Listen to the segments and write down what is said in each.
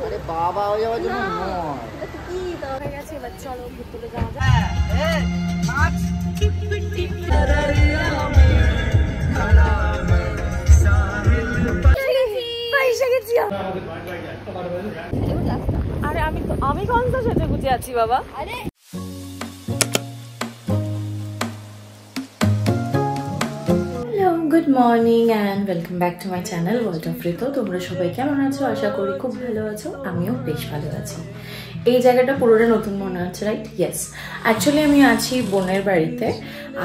আরে বাবা হয়ে যাওয়ার জন্য নয়। কি দরকার আছে, এবার চলো ঘুরতে যাওয়া যাক। আরে আমি কোন সাথে গুজে আছি বাবা? আরে good morning and welcome back to my channel world of Ritu. তোমরা সবাই কেমন আছো? আশা করি খুব ভালো আছো। আমিও বেশ ভালো আছি। এই জায়গাটা পুরোটা নতুন মনে হচ্ছে, রাইট? ইয়েস, অ্যাকচুয়ালি আমি আছি বোনের বাড়িতে,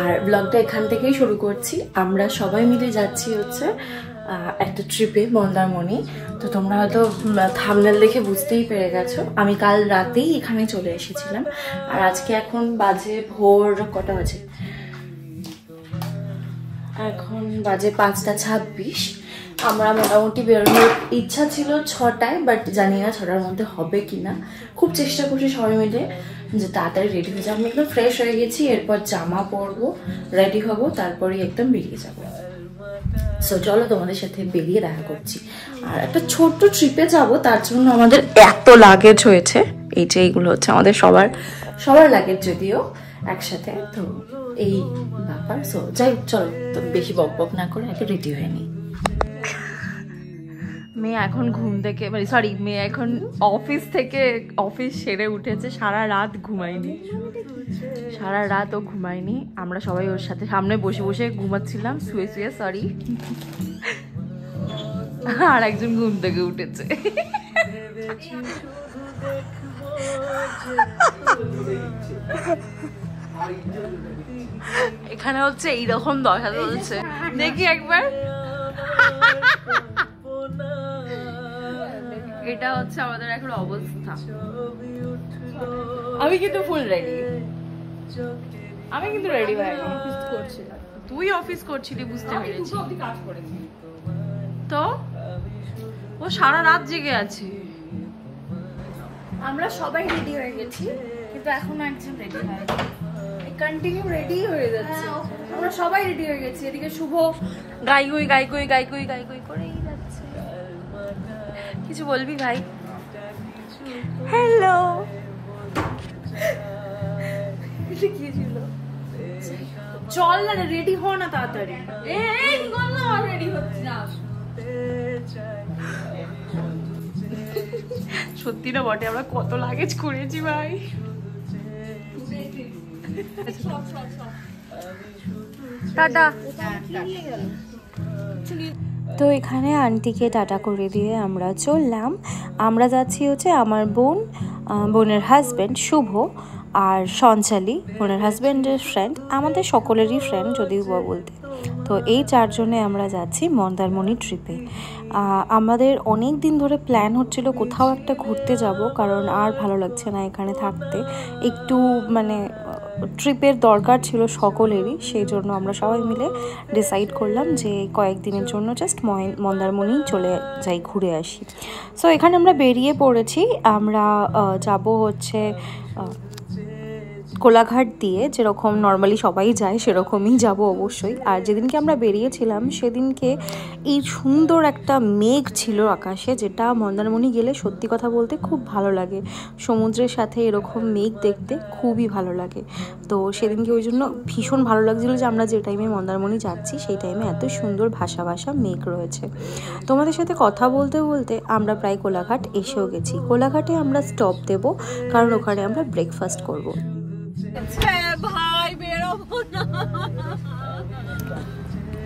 আর ব্লগটা এখান থেকেই শুরু করছি। আমরা সবাই মিলে যাচ্ছি হচ্ছে একটা ট্রিপে, মন্দারমণি। তো তোমরা হয়তো থাম্বনেল দেখে বুঝতেই পেরে গেছো, আমি কাল রাতেই এখানে চলে এসেছিলাম। আর আজকে এখন বাজে ভোর কটা বাজে? এখন বাজে 5:26। আমরা মোটামুটি বেরোনোর ইচ্ছা ছিল 6টায়, বাট জানি না 6টার মধ্যে হবে কিনা। খুব চেষ্টা করছি সবাই মিলে যে তাড়াতাড়ি রেডি হয়ে যাবো। আমি একদম ফ্রেশ হয়ে গেছি, এরপর জামা পরবো, রেডি হবো, তারপরেই একদম বেরিয়ে যাবো। সো চলো তোমাদের সাথে বেরিয়ে দেখা করছি। আর একটা ছোট্ট ট্রিপে যাব, তার জন্য আমাদের এত লাগেজ হয়েছে। এই যে এইগুলো হচ্ছে আমাদের সবার লাগেজ, যদিও একসাথে। তো এই ব্যাপার। সো যাই হোক, চলো তো বেশি বক বক না করে আগে রেডি হয়ে নিই। মেয়ে এখন ঘুম থেকে, মানে সরি, মেয়ে এখন অফিস সেরে উঠেছে। সারা রাত ও ঘুমায়নি। আমরা সবাই ওর সাথে সামনে বসে বসে ঘুমাচ্ছিলাম, শুয়ে সরি। আর একজন ঘুম থেকে উঠেছে। এখানে হচ্ছে এইরকম দশা চলছে, দেখি একবার। এটা হচ্ছে আমাদের এখন অবস্থা। আমি কিন্তু ফুল রেডি, ভাই। তুই অফিস করছিলি, বুঝতে পেরেছি। তো ও সারা রাত জেগে আছে। আমরা সবাই রেডি হয়ে গেছি, কিন্তু এখনো একজন রেডি হয়নি। কন্টিনিউ রেডি হয়ে যাচ্ছে। আমরা সবাই রেডি হয়ে গেছি। এদিকে শুভ গাই গুই করেই যাচ্ছে। কিছু বলবি ভাই? হ্যালো, কি ছিল? চল না, রেডি হ না তাড়াতাড়ি। এই কি করলাম? আর রেডি হচ্ছে না। সত্যি না বটে, আমরা কত লাগেজ করেছি ভাই। টাটা। তো এখানে আন্টিকে টাটা করে দিয়ে আমরা চললাম। আমরা যাচ্ছি হচ্ছে আমার বোনের হাজব্যান্ড শুভ, আর সঞ্চালী বোনের হাজব্যান্ডের ফ্রেন্ড, আমাদের সকলেরই ফ্রেন্ড যদিও বা বলতে। তো এই চারজনে আমরা যাচ্ছি মন্দারমণি ট্রিপে। আমাদের অনেক দিন ধরে প্ল্যান হচ্ছিল কোথাও একটা ঘুরতে যাব, কারণ আর ভালো লাগছে না এখানে থাকতে। একটু মানে ট্রিপের দরকার ছিল সকলেরই, সেই জন্য আমরা সবাই মিলে ডিসাইড করলাম যে কয়েকদিনের জন্য জাস্ট মন্দারমণি চলে যাই, ঘুরে আসি। সো এখানে আমরা বেরিয়ে পড়েছি। আমরা যাব হচ্ছে কোলাঘাট দিয়ে, যেরকম নর্মালি সবাই যায় সেরকমই যাব অবশ্যই। আর যেদিনকে আমরা বেরিয়েছিলাম সেদিনকে এই সুন্দর একটা মেঘ ছিল আকাশে, যেটা মন্দারমণি গেলে সত্যি কথা বলতে খুব ভালো লাগে। সমুদ্রের সাথে এরকম মেঘ দেখতে খুবই ভালো লাগে। তো সেদিনকে ওই জন্য ভীষণ ভালো লাগছিলো যে আমরা যে টাইমে মন্দারমণি যাচ্ছি সেই টাইমে এত সুন্দর ভাসা মেঘ রয়েছে। তোমাদের সাথে কথা বলতে বলতে আমরা প্রায় কোলাঘাট এসেও গেছি। কোলাঘাটে আমরা স্টপ দেব, কারণ ওখানে আমরা ব্রেকফাস্ট করব। ভাই বেরোবো না,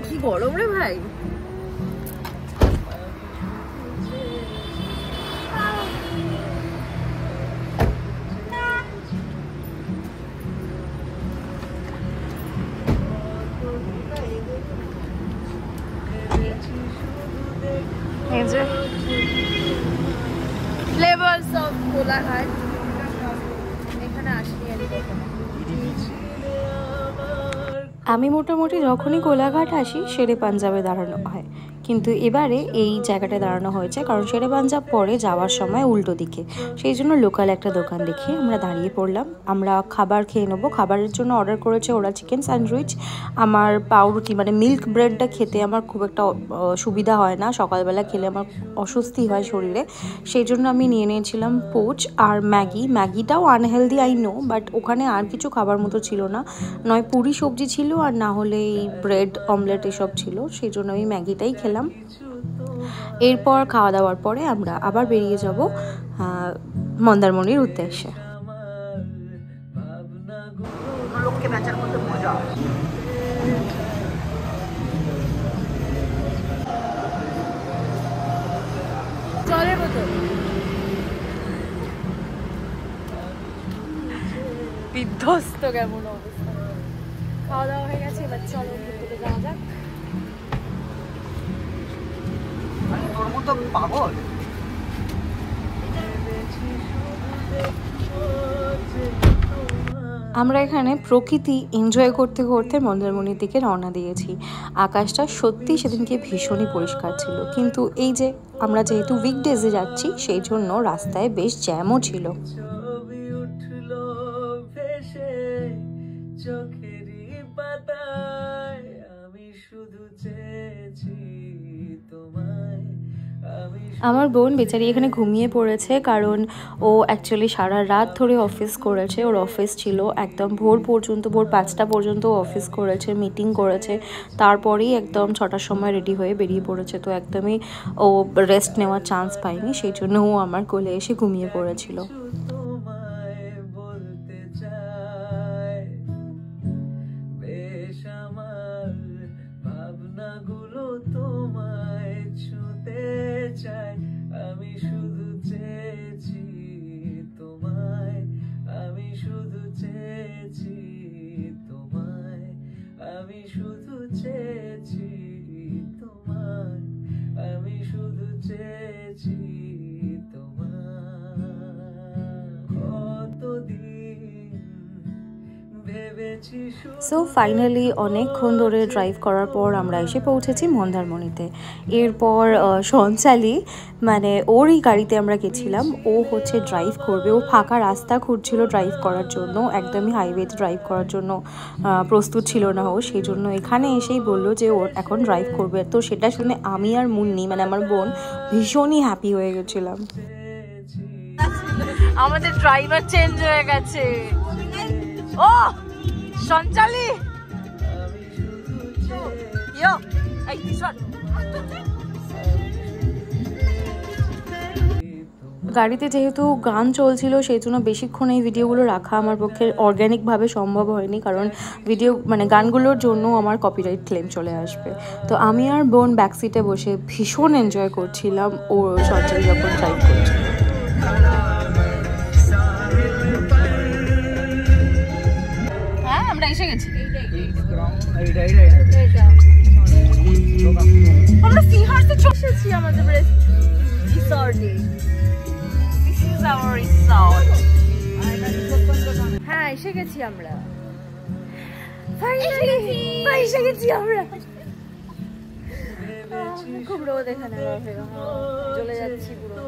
কি গরম রে ভাই। এই যে ফ্লেভারস অফ কোলাঘাট, এখানে আসি আর কখনো। আমি মোটামুটি যখনই কোলাঘাট আসি শেরে পাঞ্জাবে দাঁড়ানো হয়, কিন্তু এবারে এই জায়গাটায় দাঁড়ানো হয়েছে কারণ শেরেবাঞ্জা পরে যাওয়ার সময় উল্টো দিকে, সেই জন্য লোকাল একটা দোকান দেখে আমরা দাঁড়িয়ে পড়লাম। আমরা খাবার খেয়ে নেবো। খাবারের জন্য অর্ডার করেছে ওরা চিকেন স্যান্ডউইচ। আমার পাউরুটি মানে মিল্ক ব্রেডটা খেতে আমার খুব একটা সুবিধা হয় না, সকালবেলা খেলে আমার অস্বস্তি হয় শরীরে, সেই জন্য আমি নিয়ে নিয়েছিলাম পোচ আর ম্যাগিটাও আনহেলদি আই নো, বাট ওখানে আর কিছু খাবার মতো ছিল না, নয় পুরি সবজি ছিল আর না হলে এই ব্রেড অমলেট এসব ছিল, সেই জন্য আমি ম্যাগিটাই খেলাম। এরপর খাওয়া দাওয়ার পরে আমরা আবার বেরিয়ে যাব মন্দারমণির উদ্দেশ্যে। জলের বোতল বিধ্বস্ত কেমন অবস্থা। খাওয়া দাওয়া হয়ে গেছে, এবার চলো ভিতরে যাওয়া যাক। তোর মতো পাগল আমরা এখানে প্রকৃতি এনজয় করতে করতে মন্দারমণির দিকে রওনা দিয়েছি। আকাশটা সত্যি সেদিনকে ভীষণই পরিষ্কার ছিল, কিন্তু এই যে আমরা যেহেতু উইকডেজে যাচ্ছি সেই জন্য রাস্তায় বেশ জ্যামও ছিল। আমার বোন বেচারি এখানে ঘুমিয়ে পড়েছে, কারণ ও অ্যাকচুয়ালি সারা রাত ধরে অফিস করেছে। ওর অফিস ছিল একদম ভোর পর্যন্ত, ভোর 5টা পর্যন্ত অফিস করেছে, মিটিং করেছে, তারপরেই একদম 6টার সময় রেডি হয়ে বেরিয়ে পড়েছে। তো একদমই ও রেস্ট নেওয়ার চান্স পায়নি, সেই জন্য ও আমার কোলে এসে ঘুমিয়ে পড়েছিল। সো ফাইনালি অনেকক্ষণ ধরে ড্রাইভ করার পর আমরা এসে পৌঁছেছি মন্দারমণিতে। এরপর সঞ্চালি মানে ওরই গাড়িতে আমরা গেছিলাম, ও হচ্ছে ড্রাইভ করবে। ও ফাঁকা রাস্তা খুঁজছিল ড্রাইভ করার জন্য, একদমই হাইওয়েতে ড্রাইভ করার জন্য প্রস্তুত ছিল না ও, সেই জন্য এখানে এসেই বললো যে ওর এখন ড্রাইভ করবে। তো সেটা শুনে আমি আর মুন্নি মানে আমার বোন ভীষণই হ্যাপি হয়ে গেছিলাম। আমাদের ড্রাইভার চেঞ্জ হয়ে গেছে। ও সঞ্চালি গাড়িতে যেহেতু গান চলছিল সেই জন্য বেশিক্ষণ এই ভিডিওগুলো রাখা আমার পক্ষে অর্গ্যানিকভাবে সম্ভব হয়নি, কারণ ভিডিও মানে গানগুলোর জন্য আমার কপিরাইট ক্লেম চলে আসবে। তো আমি আর বোন ব্যাক সিটে বসে ভীষণ এনজয় করছিলাম ও সঞ্চালি যখন ড্রাইভ করছিল। হ্যাঁ আমরা এসে গেছি। আমরা সিংহাসে চলে এসেছি আমাদের রিসর্টে। This is our resort. হ্যাঁ এসে গেছি আমরা, এসে গেছি আমরা। খুব রোদ এখানে, চলে যাচ্ছি পুরো।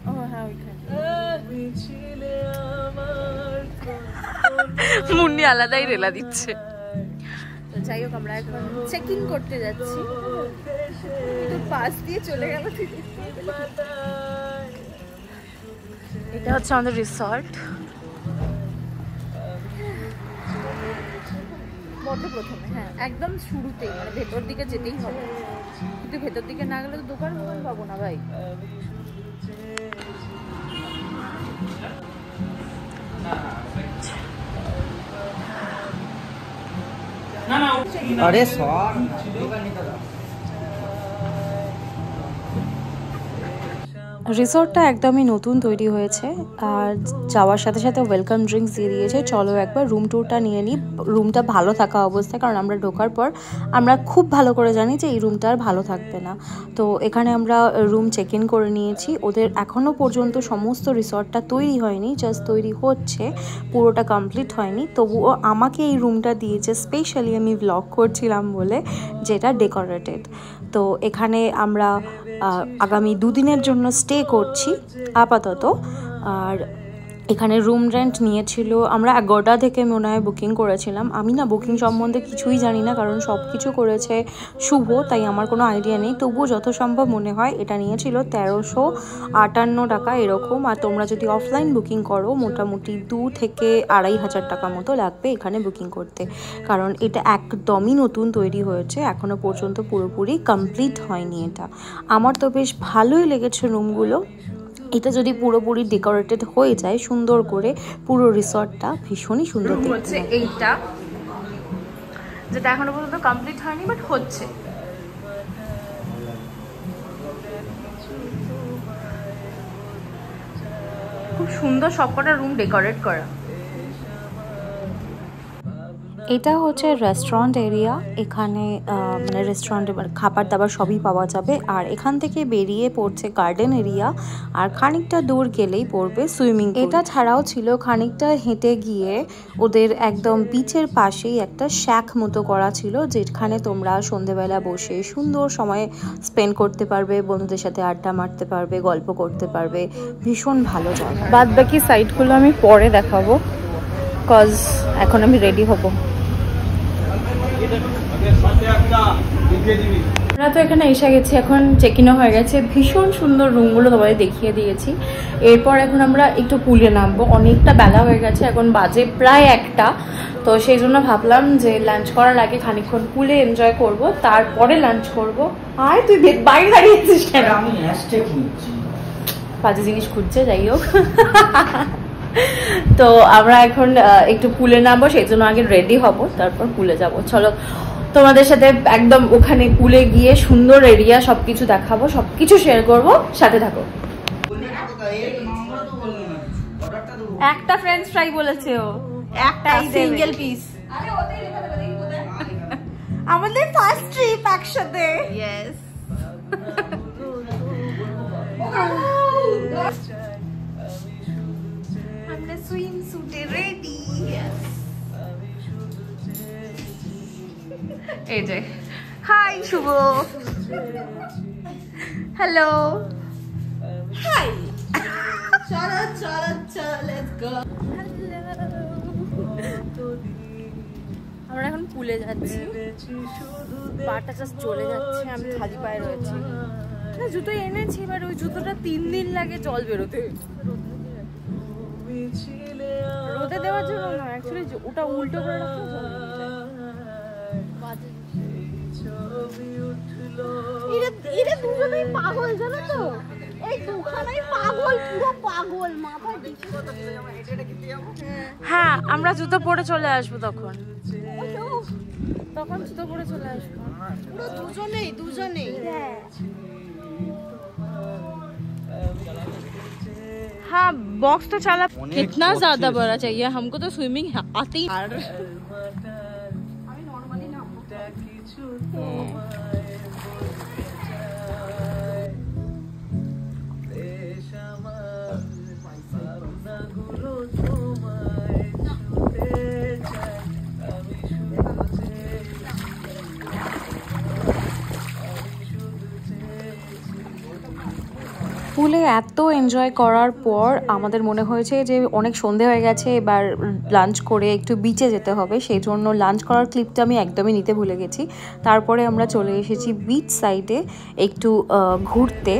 ও হ্যাঁ মুন্নি আলাদাই রেলা দিচ্ছে। তো যাই হোক আমরা এখন চেক ইন করতে যাচ্ছি, কিন্তু পাশ দিয়ে চলে গেল। এটা হচ্ছে আমাদের রিসর্ট। বড্ড প্রথমে, হ্যাঁ একদম শুরুতেই, মানে ভেতর দিকে যেতেই হবে, কিন্তু ভেতর দিকে না গেলে তো দোকান পাবো না ভাই। अरे सर রিসর্টটা একদমই নতুন তৈরি হয়েছে আর যাওয়ার সাথে সাথে ওয়েলকাম ড্রিঙ্কস দিয়ে দিয়েছে। চলো একবার রুম ট্যুরটা নিয়ে নিই। রুমটা ভালো থাকা অবস্থায়, কারণ আমরা ঢোকার পর আমরা খুব ভালো করে জানি যে এই রুমটা আর ভালো থাকবে না। তো এখানে আমরা রুম চেক ইন করে নিয়েছি। ওদের এখনও পর্যন্ত সমস্ত রিসর্টটা তৈরি হয়নি, জাস্ট তৈরি হচ্ছে, পুরোটা কমপ্লিট হয়নি। তবুও আমাকে এই রুমটা দিয়েছে স্পেশালি, আমি ব্লগ করছিলাম বলে, যেটা ডেকোরেটেড। তো এখানে আমরা আগামী 2 দিনের জন্য স্টে করছি আপাতত। আর এখানে রুম রেন্ট নিয়েছিল, আমরা 11টা থেকে মনে হয় বুকিং করেছিলাম। আমি না বুকিং সম্বন্ধে কিছুই জানি না, কারণ সব কিছু করেছে শুভ, তাই আমার কোনো আইডিয়া নেই। তবুও যত সম্ভব মনে হয় এটা নিয়েছিল 1358 টাকা এরকম। আর তোমরা যদি অফলাইন বুকিং করো মোটামুটি 2 থেকে 2500 টাকা মতো লাগবে এখানে বুকিং করতে, কারণ এটা একদমই নতুন তৈরি হয়েছে, এখনও পর্যন্ত পুরোপুরি কমপ্লিট হয়নি এটা। আমার তো বেশ ভালোই লেগেছে রুমগুলো। এটা যদি পুরোপুরি ডেকোরেটেড হয়ে যায় সুন্দর করে, পুরো রিসর্টটা ভীষণই সুন্দর হচ্ছে এইটা, যেটা এখনো পর্যন্ত কমপ্লিট হয়নি বাট হচ্ছে। খুব সুন্দর সবকটা রুম ডেকোরেট করা। এটা হচ্ছে রেস্টুরেন্ট এরিয়া। এখানে মানে রেস্টুরেন্টে খাবার দাবার সবই পাওয়া যাবে। আর এখান থেকে বেরিয়ে পড়ছে গার্ডেন এরিয়া, আর খানিকটা দূর গেলেই পড়বে সুইমিং পুল। এটা ছাড়াও ছিল খানিকটা হেঁটে গিয়ে ওদের একদম বিচের পাশেই একটা শ্যাক মতো করা ছিল, যেখানে তোমরা সন্ধেবেলা বসে সুন্দর সময় স্পেন্ড করতে পারবে, বন্ধুদের সাথে আড্ডা মারতে পারবে, গল্প করতে পারবে। ভীষণ ভালো জায়গা। বাদ বাকি সাইডগুলো আমি পরে দেখাবো, কজ এখন আমি রেডি হব। আমরা তো এখানে এসে গেছি, এখন চেক ইনও হয়ে গেছে। ভীষণ সুন্দর রুমগুলো তোমাদের দেখিয়ে দিয়েছি। এরপর এখন আমরা একটু পুলে নামবো, অনেকটা বেলা হয়ে গেছে, এখন বাজে প্রায় 1টা। তো সেই জন্য ভাবলাম যে লাঞ্চ করার আগে খানিকক্ষণ পুলে এনজয় করব, তারপরে লাঞ্চ করব। আর তুই বাইরে দাঁড়িয়েছিস কেন? আমি হ্যাশট্যাগ খুঁজছি, বাজে জিনিস খুঁজছে, যাই হোক। তো আমরা এখন একটু পুলে নামবো, সেই জন্য আগে রেডি হব, তারপর পুলে যাব। চলো তোমাদের সাথে একদম ওখানে পুলে গিয়ে সুন্দর এরিয়া সবকিছু দেখাবো, সবকিছু শেয়ার করব, সাথে থাকো। একটা ফ্রেঞ্চ ফ্রাই বলেছে ও, একটা সিঙ্গেল পিস। আমাদের ফার্স্ট ট্রিপ একসাথে। ইয়েস। আমরা সুইম স্যুটে রেডি। এই যে হাই শুভ, হ্যালো, হাই, চলো চলো চলো লেটস গো। আমরা এখন পুলে যাচ্ছি, পাটা জাস্ট চলে যাচ্ছে, আমি খালি পায়ে রয়েছি। জুতো এনেছি, এবার ওই জুতোটা 3 দিন লাগে জল বেরোতে, রোদে দেওয়ার জন্য না, অ্যাকচুয়ালি ওটা উল্টো করে রাখলে জল বেরোয়। এরা দুজনেই পাগল, জানো তো, এই দুখানাই পাগল, পুরো পাগল, মাথায় দিচ্ছে। হ্যাঁ, আমরা জুতো পরে চলে আসবো, তখন জুতো পরে চলে আসবো পুরো দুজনেই। हाँ बॉक्स तो चला, कितना ज्यादा बड़ा चाहिए हमको, तो स्विमिंग आती। পুলে এত এনজয় করার পর আমাদের মনে হয়েছে যে অনেক সন্ধে হয়ে গেছে, এবার লাঞ্চ করে একটু বিচে যেতে হবে। সেই জন্য লাঞ্চ করার ক্লিপটা আমি একদমই নিতে ভুলে গেছি। তারপরে আমরা চলে এসেছি বিচ সাইডে একটু ঘুরতে।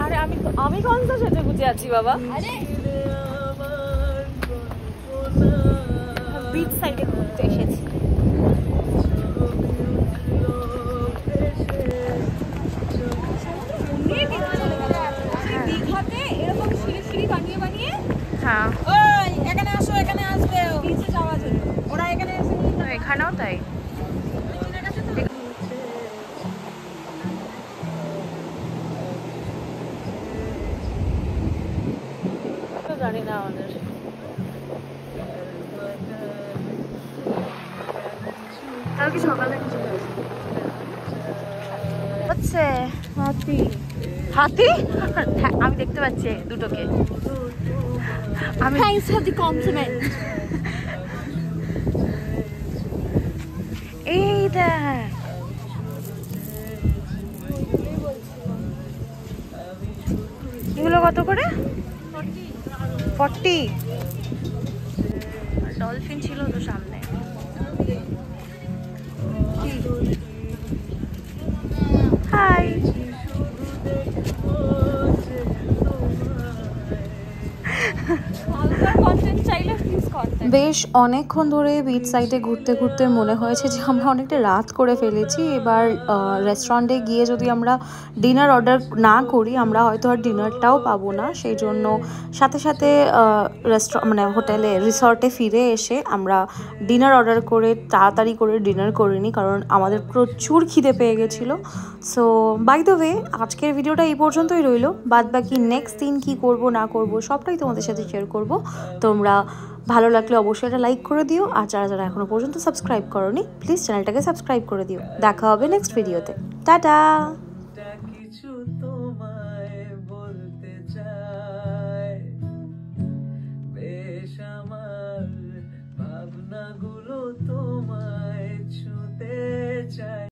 আরে আমি কোন সা সেজে গুজে আছি বাবা? বিচ সাইডে ঘুরতে এসেছি। হ্যাঁ, এখানে আসো, এখানে আসবে, বিচে যাওয়া যায়। ওরা এখানে এসে এখানেও তাই। কালকে সকালে হচ্ছে হাতি হাতি আমি দেখতে পাচ্ছি দুটোকে আমি থ্যাঙ্কস ফর দি কমপ্লিমেন্ট এই দেখ এগুলো কত করে 40 ডলফিন ছিল তো সামনে হাই বেশ অনেকক্ষণ ধরে বিচ সাইডে ঘুরতে ঘুরতে মনে হয়েছে যে আমরা অনেকটা রাত করে ফেলেছি। এবার রেস্টুরেন্টে গিয়ে যদি আমরা ডিনার অর্ডার না করি আমরা হয়তো আর ডিনারটাও পাবো না, সেই জন্য সাথে সাথে মানে হোটেলে রিসর্টে ফিরে এসে আমরা ডিনার অর্ডার করে তাড়াতাড়ি করে ডিনার করিনি, কারণ আমাদের প্রচুর খিদে পেয়ে গেছিলো। সো বাই দ্য ওয়ে আজকের ভিডিওটা এই পর্যন্তই রইলো, বাদ বাকি নেক্সট দিন কী করব না করব সবটাই তোমাদের সাথে শেয়ার করব। তোমরা ভালো লাগলে অবশ্যই এটা লাইক করে দিও, আর যারা যারা এখনো পর্যন্ত সাবস্ক্রাইব করোনি প্লিজ চ্যানেলটাকে সাবস্ক্রাইব করে দিও। দেখা হবে নেক্সট ভিডিওতে, টাটা। কিছু তোমায় বলতে চাই, বেশ আমার ভাবনাগুলো তো